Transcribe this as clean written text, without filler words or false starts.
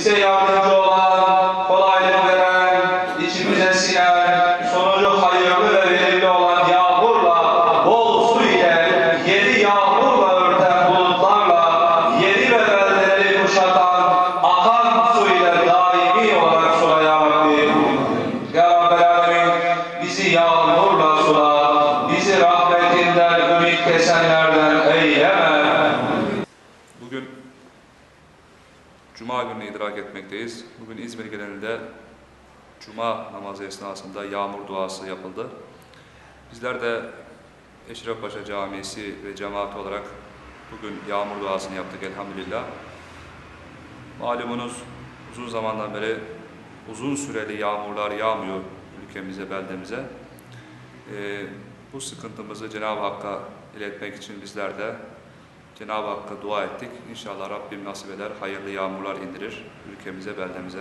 bize yardımcı olan, kolaylık veren, içimize sinen, sonucu hayırlı ve verimli olan yağmurla, bol su ile, yedi yağmurla örten bulutlarla, yedi ve beldeleri kuşatan, akan su ile daimi olarak sula ya Rabbi. Ya Rabbel Alemin, bizi yağmurla sula, bizi rahmetinden ümit kesenlerden eyleme. Bugün Cuma gününü idrak etmekteyiz. Bugün İzmir genelinde Cuma namazı esnasında yağmur duası yapıldı. Bizler de Eşrefpaşa Camisi ve cemaat olarak bugün yağmur duasını yaptık elhamdülillah. Malumunuz uzun zamandan beri uzun süreli yağmurlar yağmıyor ülkemize, beldemize. Bu sıkıntımızı Cenab-ı Hakk'a iletmek için bizler de Cenab-ı Hakk'a dua ettik. İnşallah Rabbim nasip eder, hayırlı yağmurlar indirir ülkemize, beldemize.